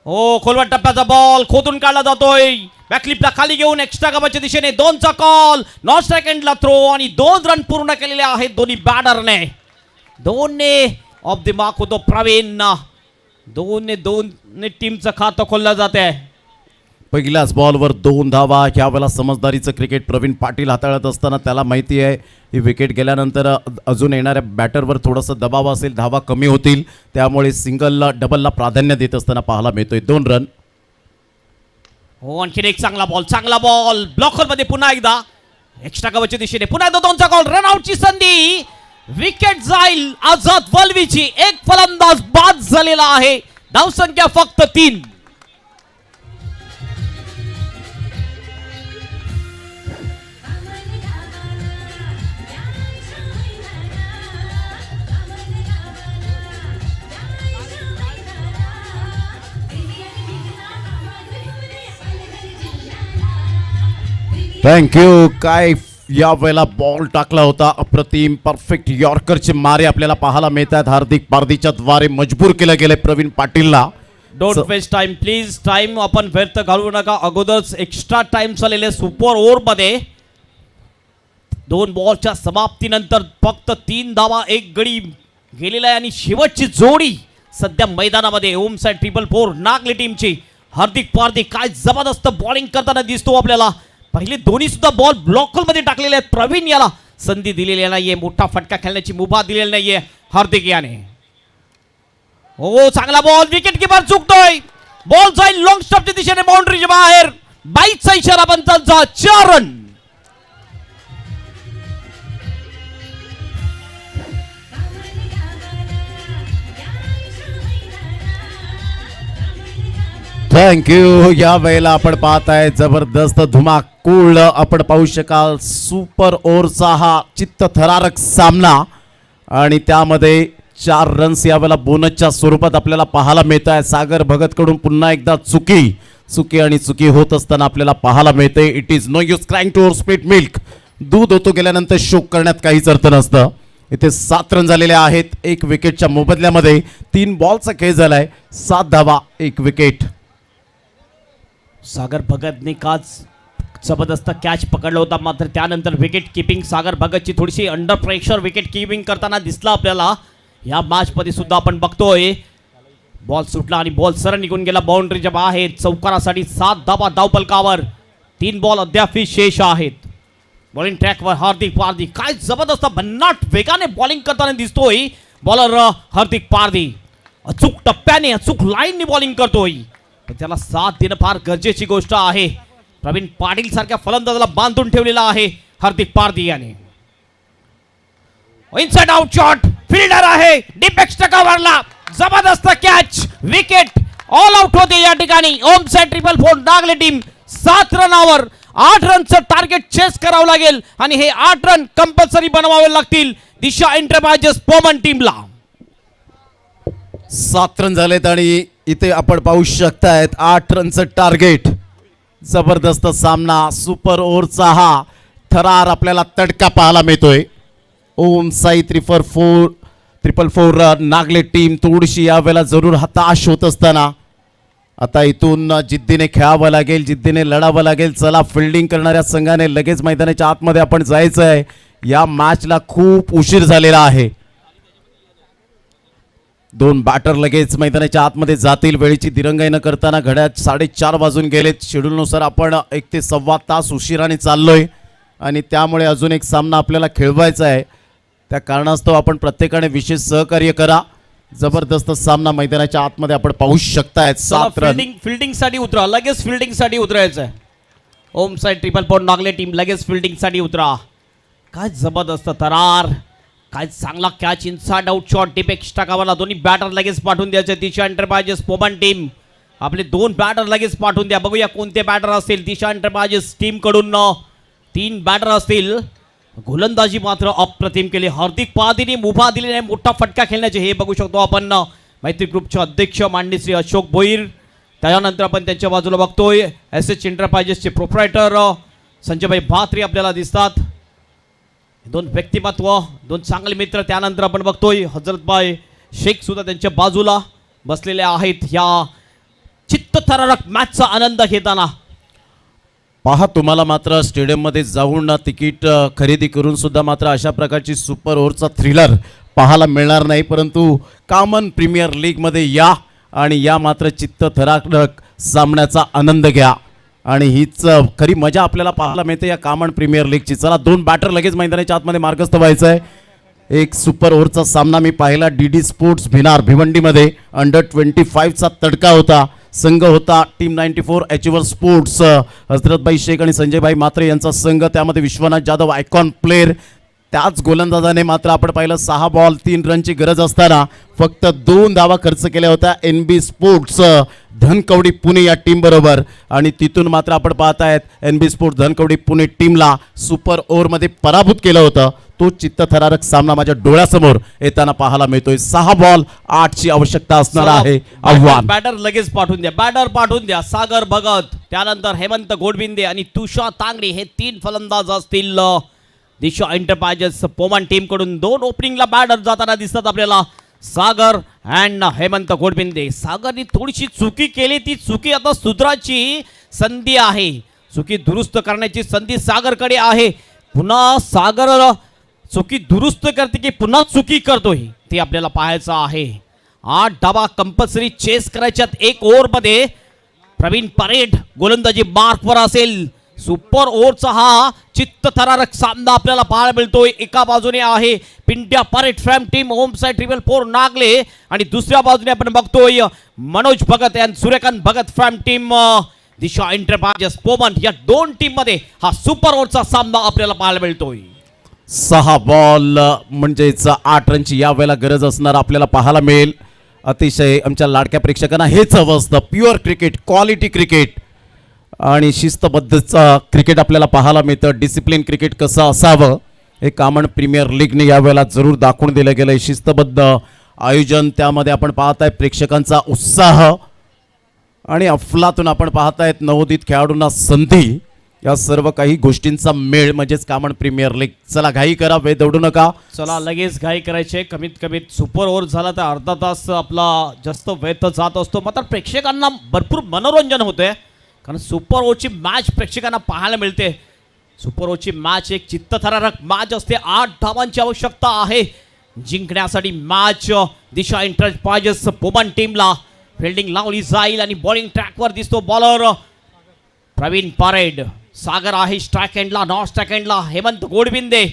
हो, खोलवट टप्प्याचा बॉल खोदून काढला जातोय. बॅकलिपला खाली घेऊन एक्स्ट्रा कव्हरच्या दिशेने 2चा कॉल. नॉन स्ट्राइक थ्रो आणि 2 रन पूर्ण केलेले आहेत दोन्ही बॅटरने. 2ने ऑफ द मार्क होतो प्रवीण. 2 टीमचं खातं खोललं जाते. पहिल्याच बॉलवर 2 धावा. यावेळेला समजदारीचं क्रिकेट प्रवीण पाटील हाताळत असताना त्याला माहिती आहे ही विकेट गेल्यानंतर अजून येणाऱ्या बॅटरवर थोडंसं दबाव असेल, धावा कमी होतील, त्यामुळे सिंगलला डबलला प्राधान्य देत असताना पाहायला मिळतोय. 2 रन. हो, आणखीन एक चांगला बॉल ब्लॉकरमध्ये पुन्हा एकदा एक्स्ट्रा कव्हरच्या दिशेने पुन्हा एकदा 2चा कॉल. रन आउटची संधी. विकेट जाईल आझाद वल्वीची. एक फलंदाज बाद झालेला आहे. धावसंख्या फक्त 3. थँक्यू. काय या वेळेला बॉल टाकला होता, अप्रतिम परफेक्ट यॉर्करचे मारे आपल्याला पाहायला मिळतात. हार्दिक पारदीच्या द्वारे मजबूर केलं गेले प्रवीण पाटीलला. Don't waste time please. Time आपण व्यर्थ घालवू नका. अगोदरच एक्स्ट्रा टाइम चाललेले सुपर ओव्हरमध्ये 2 बॉलच्या समाप्तीनंतर फक्त 3 धावा 1 गडी गेलेला आहे आणि शेवटची जोडी सध्या मैदानामध्ये ओम साइड 444 नागली टीमची. हार्दिक पारदी काय जबरदस्त बॉलिंग करताना दिसतो आपल्याला. पहिले दोन्ही सुद्धा बॉल ब्लॉकमध्ये टाकलेले आहेत. प्रवीण याला संधी दिलेली नाहीये, मोठा फटका खेळण्याची मुभा दिलेली नाहीये हार्दिक याने. हो, चांगला बॉल. विकेट किपर चुकतोय. बॉल जाईल लॉंग स्टॉपच्या दिशेने बाउंड्रीच्या बाहेर. 22चा इशारा पंचांचा. 4 रन. थँक्यू. या वेळेला आपण पाहताय जबरदस्त धुमाकूळ आपण पाहू शकाल. सुपर ओव्हरचा हा चित्तथरारक सामना आणि त्यामध्ये 4 रन्स यावेळेला बोनसच्या स्वरूपात आपल्याला पाहायला मिळत आहे. सागर भगतकडून पुन्हा एकदा चुकी होत असताना आपल्याला पाहायला मिळते. It is no use crying to split milk. दूध होतो गेल्यानंतर शोक करण्यात काहीच अर्थ नसतं. इथे 7 रन झालेले आहेत. 1 विकेटच्या मोबदल्यामध्ये 3 बॉलचा खेळ झालाय. 7 धावा 1 विकेट. सागर भगतने काच जबरदस्त कॅच पकडला होता, मात्र त्यानंतर विकेट किपिंग सागर भगतची थोडीशी अंडर प्रेशर विकेट किपिंग करताना दिसला आपल्याला. या मॅचमध्ये सुद्धा आपण बघतोय बॉल सुटला आणि बॉल सरळ निघून गेला बाउंड्रीच्या बाहेर. चौकारासाठी 7 धावा धावपलकावर. 3 बॉल अद्याप शेष आहेत. बॉलिंग ट्रॅकवर हार्दिक पारदी काय जबरदस्त भन्नाट वेगाने बॉलिंग करताना दिसतोय बॉलर हार्दिक पारदी. अचूक टप्प्याने अचूक लाईनने बॉलिंग करतोय. त्याला साथ देणं फार गरजेची गोष्ट आहे. प्रवीण पाटील सारख्या फलंदाजाला बांधून ठेवलेला आहे हार्दिक पारदी याने. Inside out shot. फिल्डर आहे डीप एक्स्ट्रा कव्हरला. जबरदस्त कॅच. विकेट ऑल आउट होते या ठिकाणी. ओम side 444 Nagle team 7 रनावर 8 रनचं target chess करावं लागेल आणि हे 8 रन कंपल्सरी बनवावे लागतील दिशा एंटरप्राइजेस पोमन टीमला. 7 रन झालेत आणि इथे आपण पाहू शकतायत 8 रनचं टार्गेट. जबरदस्त सामना. सुपर ओव्हरचा हा थरार आपल्याला तडका पाहायला मिळतोय. ओम साई 444 नागले टीम थोडीशी यावेळेला जरूर हताश होत असताना आता इथून जिद्दीने खेळावं लागेल, जिद्दीने लढावं लागेल. चला, फिल्डिंग करणाऱ्या संघाने लगेच मैदानाच्या आतमध्ये आपण जायचं आहे. या मॅचला खूप उशीर झालेला आहे. 2 बॅटर लगेच मैदानाच्या आतमध्ये जातील. वेळेची दिरंगाई न करताना घड्याळ 4:30 वाजून गेलेत. शेड्यूलनुसार आपण 1 ते सव्वा तास उशिराने चाललोय आणि त्यामुळे अजून एक सामना आपल्याला खेळवायचा आहे. त्या कारणास्तव आपण प्रत्येकाने विशेष सहकार्य करा. जबरदस्त सामना मैदानाच्या आतमध्ये आपण पाहू शकताय. 7 रन. फिल्डिंगसाठी उतरा, लगेच फिल्डिंगसाठी उतरायचं आहे. ओम साइड 444 नागले टीम लगेच फिल्डिंगसाठी उतरा. काय जबरदस्त थरार. काय चांगला catch. Inside out shot deep extra कव्हरला. दोन्ही बॅटर लगेच पाठवून द्यायचे. दिशा एंटरप्राइजेस पोमन टीम आपले 2 बॅटर लगेच पाठवून द्या. बघूया कोणते बॅटर असतील. दिशा एंटरप्राइजेस टीम कडून 3 बॅटर असतील. गोलंदाजी मात्र अप्रतिम केली. हार्दिक पारदीने मुभा दिली नाही मोठा फटका खेळण्याचे. हे बघू शकतो आपण. मैत्री ग्रुपचे अध्यक्ष माननीय श्री अशोक भोईर. त्यानंतर आपण त्यांच्या बाजूला बघतोय एसएच एंटरप्राइजेसचे प्रोप्रायटर संजयभाई भात्री आपल्याला दिसतात. 2 व्यक्तिमत्व, 2 चांगले मित्र. त्यानंतर आपण बघतोय हजरतभाई शेख सुद्धा त्यांच्या बाजूला बसलेले आहेत. या चित्तथरारक मॅचचा आनंद घेताना. पहा, तुम्हाला मात्र स्टेडियममध्ये जाऊन तिकीट खरेदी करून सुद्धा मात्र अशा प्रकारची सुपर ओव्हरचा थ्रिलर पाहायला मिळणार नाही, परंतु कॉमन प्रीमियर लीगमध्ये या आणि या मात्र चित्तथरारक सामन्याचा आनंद घ्या. आणि हीच खरी मजा आपल्याला पाहायला मिळते या कॉमन प्रीमियर लीगची. चला, 2 बॅटर लगेच मैदानाच्या आतमध्ये मार्गस्थ व्हायचं आहे. एक सुपर ओव्हरचा सामना मी पाहिला DD स्पोर्ट्स भिनार भिवंडीमध्ये. अंडर-25चा तडका होता. संघ होता टीम 94 अचिव्हर स्पोर्ट्स, हजरतभाई शेख आणि संजयभाई मात्रे यांचा संघ. त्यामध्ये विश्वनाथ जाधव आयकॉन प्लेअर. त्याच गोलंदाजाने मात्र आपण पाहिलं 6 बॉल 3 रनची गरज असताना फक्त 2 धावा खर्च केल्या होत्या NB स्पोर्ट्स धनकवडी पुणे या टीम बरोबर. आणि तिथून मात्र आपण पाहतायत NB स्पोर्ट्स धनकवडी पुणे टीमला सुपर ओव्हरमध्ये पराभूत केलं होतं. तो चित्तथरारक सामना माझ्या डोळ्यासमोर येताना पाहायला मिळतोय. 6 बॉल 8ची आवश्यकता असणार आहे. आव्हान बॅटर लगेच पाठवून द्या, बॅटर पाठवून द्या. सागर भगत, त्यानंतर हेमंत गोडबिंदे आणि तुषार तांगडी हे 3 फलंदाज असतील. दिशा एंटरप्राइजेस पोमन टीम कडून 2 ओपनिंगला बॅटर जाताना दिसतात आपल्याला. सागर अँड हेमंत गोडबिंदे. सागरनी थोडीशी चुकी केली, ती चुकी आता सुधाराची संधी आहे. चुकी दुरुस्त करण्याची संधी सागरकडे आहे. पुन्हा सागर चुकी दुरुस्त करते की पुन्हा चुकी करतोय ते आपल्याला पाहायचं आहे. 8 धावा कंपल्सरी चेस करायच्यात 1 ओव्हरमध्ये. प्रवीण परेड गोलंदाजी मार्कवर असेल. सुपर ओव्हरचा हा चित्तथरारक सामना आपल्याला पाहायला मिळतोय. एका बाजूने आहे Pintya Parade from team home side 444 Nagle आणि दुसऱ्या बाजूने आपण बघतोय Manoj Bhagat and Suryakant Bhagat from team Disha enterprises Poman. या 2 टीम मध्ये हा सुपर ओव्हरचा सामना आपल्याला पाहायला मिळतोय. 6 बॉल म्हणजेच 8 रनची यावेळेला गरज असणार आपल्याला पाहायला मिळेल. अतिशय आमच्या लाडक्या प्रेक्षकांना हेच हवं असतं, प्युअर क्रिकेट, क्वालिटी क्रिकेट आणि शिस्तबद्धचा क्रिकेट आपल्याला पाहायला मिळतं. डिसिप्लिन क्रिकेट कसं असावं हे कॉमन प्रीमियर लीगने यावेळेला जरूर दाखवून दिलं गेलं आहे. शिस्तबद्ध आयोजन, त्यामध्ये आपण पाहताय प्रेक्षकांचा उत्साह आणि अफलातून आपण पाहतायत नवोदित खेळाडूंना संधी. या सर्व काही गोष्टींचा मेळ म्हणजेच कॉमन प्रीमियर लीग. चला, घाई करा, वेळ दौडू नका. चला, लगेच घाई करायचे. कमीत कमी सुपर ओव्हर झाला तर अर्धा तास आपला जास्त वेळ तर जात असतो, मात्र प्रेक्षकांना भरपूर मनोरंजन होते. कारण सुपर ओव्हरची मॅच प्रेक्षकांना पाहायला मिळते. सुपर ओव्हरची मॅच एक चित्तथरारक मॅच असते. 8 धावांची आवश्यकता आहे जिंकण्यासाठी. मॅच दिशा एंटरप्राइजेस पोमन टीमला फिल्डिंग लावली जाईल आणि बॉलिंग ट्रॅकवर दिसतो बॉलर प्रवीण परेड. सागर आहे स्ट्राईक एंडला, नॉन स्ट्राईक एंडला हेमंत गोडबिंदे.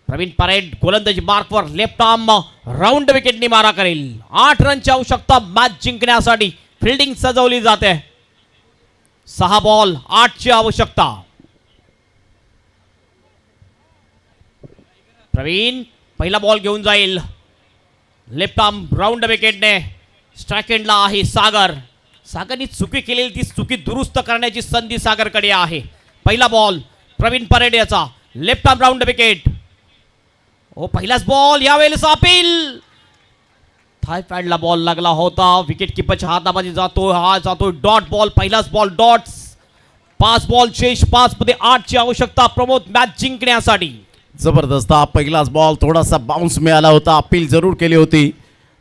प्रवीण परेड गोलंदाजी मार्कवर, लेफ्ट आर्म राऊंड विकेटनी मारा करेल. 8 रनची आवश्यकता मॅच जिंकण्यासाठी. फिल्डिंग सजवली जाते. 6 बॉल 8ची आवश्यकता. प्रवीण पहिला बॉल घेऊन जाईल. लेफ्ट आर्म राऊंड विकेटने. स्ट्राईक एंडला आहे सागर. सागरनी चुकी केलेली ती चुकी दुरुस्त करण्याची संधी सागरकडे आहे. पहिला बॉल प्रवीण परेड याचा. Left arm round wicket. पहिलाच बॉल यावेळेस अपील. थाय पॅडला बॉल लागला होता. विकेट किपरच्या हातामध्ये जातो. हा जातो डॉट बॉल. पहिलाच बॉल डॉट्स. 5 बॉल शेष 5 मध्ये 8ची आवश्यकता प्रमोद मॅच जिंकण्यासाठी. जबरदस्त हा पहिलाच बॉल थोडासा बाउन्स मिळाला होता. अपील जरूर केली होती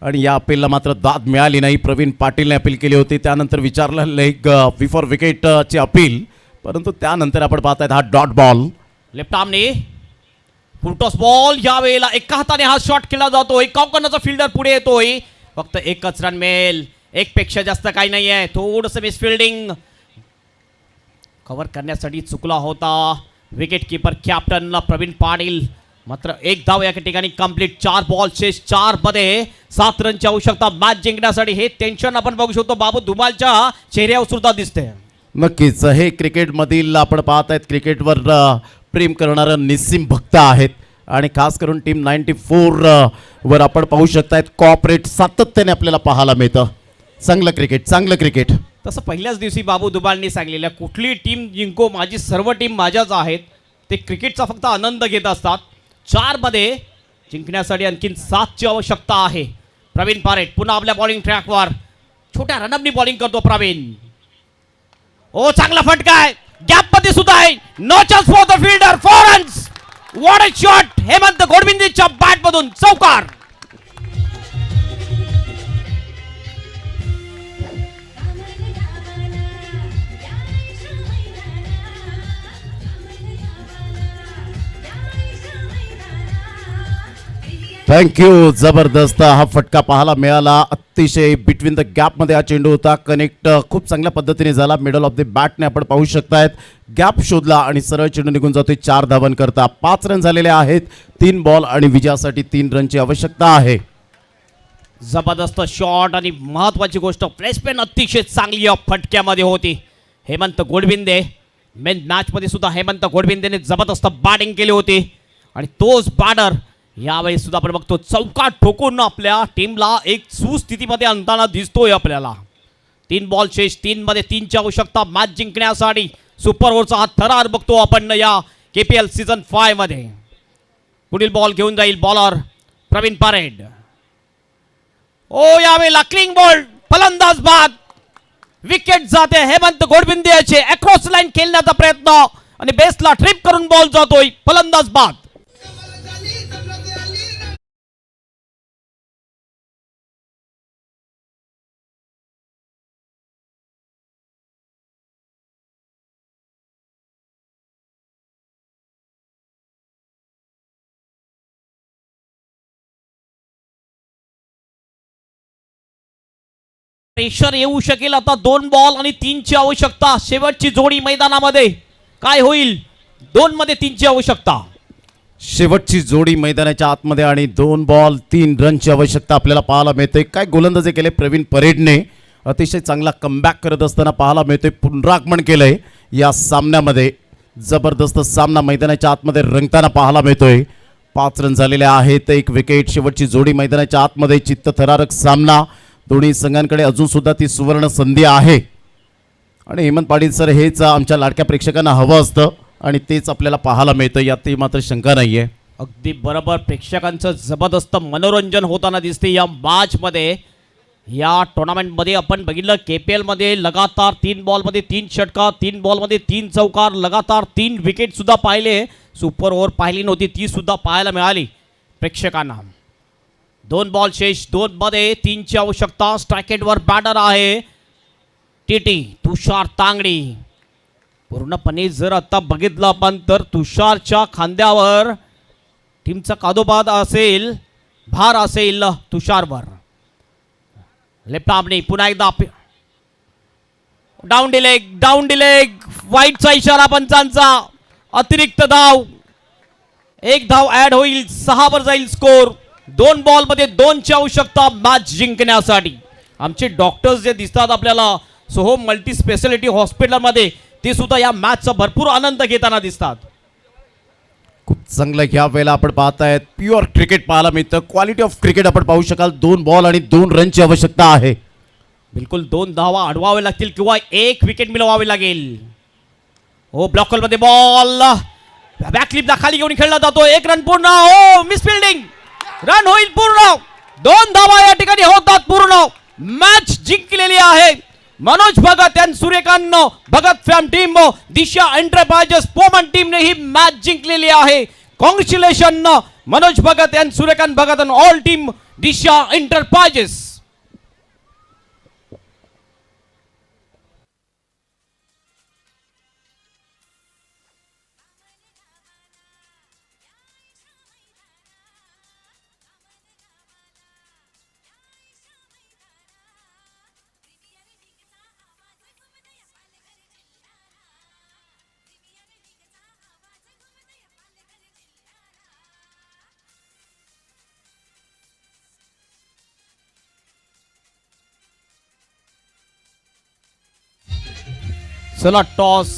आणि या अपीलला मात्र दाद मिळाली नाही. प्रवीण पाटीलने अपील केली होती. त्यानंतर विचारलं लेग बिफोर विकेटची अपील, परंतु त्यानंतर आपण पाहतायत हा डॉट बॉल. लेफ्ट आर्मने फुलटॉस बॉल. यावेळेला एका हाताने हा शॉट केला जातोय. कॉकनाचा फिल्डर पुढे येतोय. फक्त 1च रन मिळेल. 1 पेक्षा जास्त काही नाही आहे. थोडंसं मिस फिल्डिंग कव्हर करण्यासाठी चुकला होता wicket keeper captain Pravin Patil. मात्र 1 धाव या ठिकाणी कंप्लीट. 4 बॉल शेष 4 मध्ये 7 रनची आवश्यकता मॅच जिंकण्यासाठी. हे टेन्शन आपण बघू शकतो बाबू धुमालच्या चेहऱ्यावर सुद्धा दिसते. नक्कीच हे क्रिकेटमधील आपण पाहतायत क्रिकेटवर प्रेम करणारे निस्सीम भक्त आहेत आणि खास करून टीम 94 वर आपण पाहू शकतायत कॉपरेट सातत्याने आपल्याला पाहायला मिळतं. चांगलं क्रिकेट, चांगलं क्रिकेट. तसं पहिल्याच दिवसी बाबू दुबालनी सांगलेलं कुठली टीम जिंको माझी सर्व टीम माझ्याच आहेत. ते क्रिकेटचा फक्त आनंद घेत असतात. 4 मध्ये जिंकण्यासाठी आणखीन 7ची आवश्यकता आहे. प्रवीण पारेट पुन्हा आपल्या बॉलिंग ट्रॅकवर. छोट्या रनअपनी बॉलिंग करतो प्रवीण. चांगला फटका आहे. गॅप मध्ये सुद्धा आहे. No chance for the fielder. 4 runs. What a shot. Hemant गोडबिंदेच्या बॅट मधून चौकार. थँक्यू. जबरदस्त हा फटका पाहायला मिळाला. अतिशय बिटवीन द गॅप मध्ये हा चेंडू होता. कनेक्ट खूप चांगल्या पद्धतीने झाला. मिडल ऑफ द बॅटने आपण पाहू शकतायत. गॅप शोधला आणि सरळ चेंडू निघून जातोय 4 धावन करता. 5 रन झालेले आहेत. 3 बॉल आणि विजयासाठी 3 रनची आवश्यकता आहे. जबरदस्त शॉट आणि महत्वाची गोष्ट प्लेसमेंट अतिशय चांगली या फटक्यामध्ये होती. हेमंत गोडबिंदे मेन मॅचमध्ये सुद्धा हेमंत गोडबिंदेने जबरदस्त बॅटिंग केली होती आणि तोच बॅटर यावेळी सुद्धा आपण बघतो चौका ठोकून आपल्या टीमला एक सुस्थितीमध्ये आणताना दिसतोय आपल्याला. 3 बॉल शेष, 3 मध्ये 3ची आवश्यकता मॅच जिंकण्यासाठी. सुपर ओव्हरचा हा थरार बघतो आपण या KPL सीझन 5 मध्ये. पुढील बॉल घेऊन जाईल बॉलर प्रवीण परेड. ओ यावेळेला क्लिंग बॉल, फलंदाज बाद, विकेट जाते हेमंत गोडबिंदे याचे. अक्रॉस लाईन खेळण्याचा प्रयत्न आणि बेसला ट्रिप करून बॉल जातोय, फलंदाज बाद. प्रेशर येऊ शकेल आता. 2 बॉल आणि 3ची आवश्यकता. शेवटची जोडी मैदानामध्ये काय होईल? 2 मध्ये 3ची आवश्यकता. शेवटची जोडी मैदानाच्या आतमध्ये आणि 2 बॉल 3 रनची आवश्यकता आपल्याला पाहायला मिळते. काय गोलंदाजी केले प्रवीण परेडने. अतिशय चांगला कमबॅक करत असताना पाहायला मिळते. पुनरागमन केलंय या सामन्यामध्ये. जबरदस्त सामना मैदानाच्या आतमध्ये रंगताना पाहायला मिळतोय. 5 रन झालेले आहेत. 1 विकेट. शेवटची जोडी मैदानाच्या आतमध्ये. चित्तथरारक सामना. दोन्ही संघांकडे अजून सुद्धा ती सुवर्ण संधी आहे आणि हेमंत पाटील सर हेच आमच्या लाडक्या प्रेक्षकांना हवं असतं आणि तेच आपल्याला पाहायला मिळतं. यात मात्र शंका नाहीये. अगदी बरोबर. प्रेक्षकांचं जबरदस्त मनोरंजन होताना दिसते या मॅचमध्ये. या टुर्नामेंटमध्ये आपण बघितलं KPL मध्ये लगातार 3 बॉलमध्ये 3 षटकार, 3 बॉलमध्ये 3 चौकार, लगातार 3 विकेट सुद्धा पाहिले. सुपर ओव्हर पाहिली नव्हती, ती सुद्धा पाहायला मिळाली प्रेक्षकांना. 2 बॉल शेष, 2 मध्ये 3ची आवश्यकता. स्ट्रायकेटवर बॅटर आहे TT तुषार तांगडी. पूर्णपणे जर आता बघितलं आपण तर तुषारच्या खांद्यावर टीमचा कादोबाद असेल, भार असेल तुषारवर. लेफ्ट आर्मने पुन्हा एकदा डाऊन डिलेग, वाईटचा इशारा पंचांचा. अतिरिक्त धाव, 1 धाव ऍड होईल, 6 वर जाईल स्कोर. 2 बॉलमध्ये 2ची आवश्यकता मॅच जिंकण्यासाठी. आमचे डॉक्टर्स जे दिसतात आपल्याला सोहोम मल्टी स्पेशालिटी हॉस्पिटलमध्ये, ते सुद्धा या मॅचचा भरपूर आनंद घेताना दिसतात. खूप चांगलं ह्या वेळेला आपण पाहतायत. प्युअर क्रिकेट पाहायला मिळतं. क्वालिटी ऑफ क्रिकेट आपण पाहू शकाल. 2 बॉल आणि 2 रनची आवश्यकता आहे. बिलकुल 2 धावा अडवावे लागतील किंवा 1 विकेट मिळवावी लागेल. हो ब्लॉकर मध्ये बॉल बॅकलिपला खाली घेऊन खेळला जातो. 1 रन पूर्ण. हो मिस फिल्डिंग, रन होईल पूर्ण. 2 धावा या ठिकाणी होतात पूर्ण. मॅच जिंकलेली आहे मनोज भगत आणि सूर्यकांत भगत फॅम टीम, दिशा एंटरप्राइजेस पोमन टीमने ही मॅच जिंकलेली आहे. कॉंग्रॅच्युलेशन मनोज भगत आणि सूर्यकांत भगत आणि ऑल टीम दिशा एंटरप्राइजेस. चला टॉस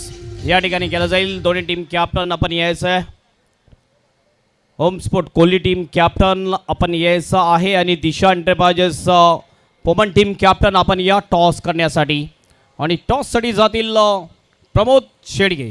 या ठिकाणी केला जाईल. दोन्ही टीम कॅप्टन आपण यायचं आहे. Home sport Kohli team captain आपण यायचं आहे आणि दिशा एंटरप्राइजेस पोमन टीम कॅप्टन आपण या टॉस करण्यासाठी. आणि टॉससाठी जातील प्रमोद शेडगे.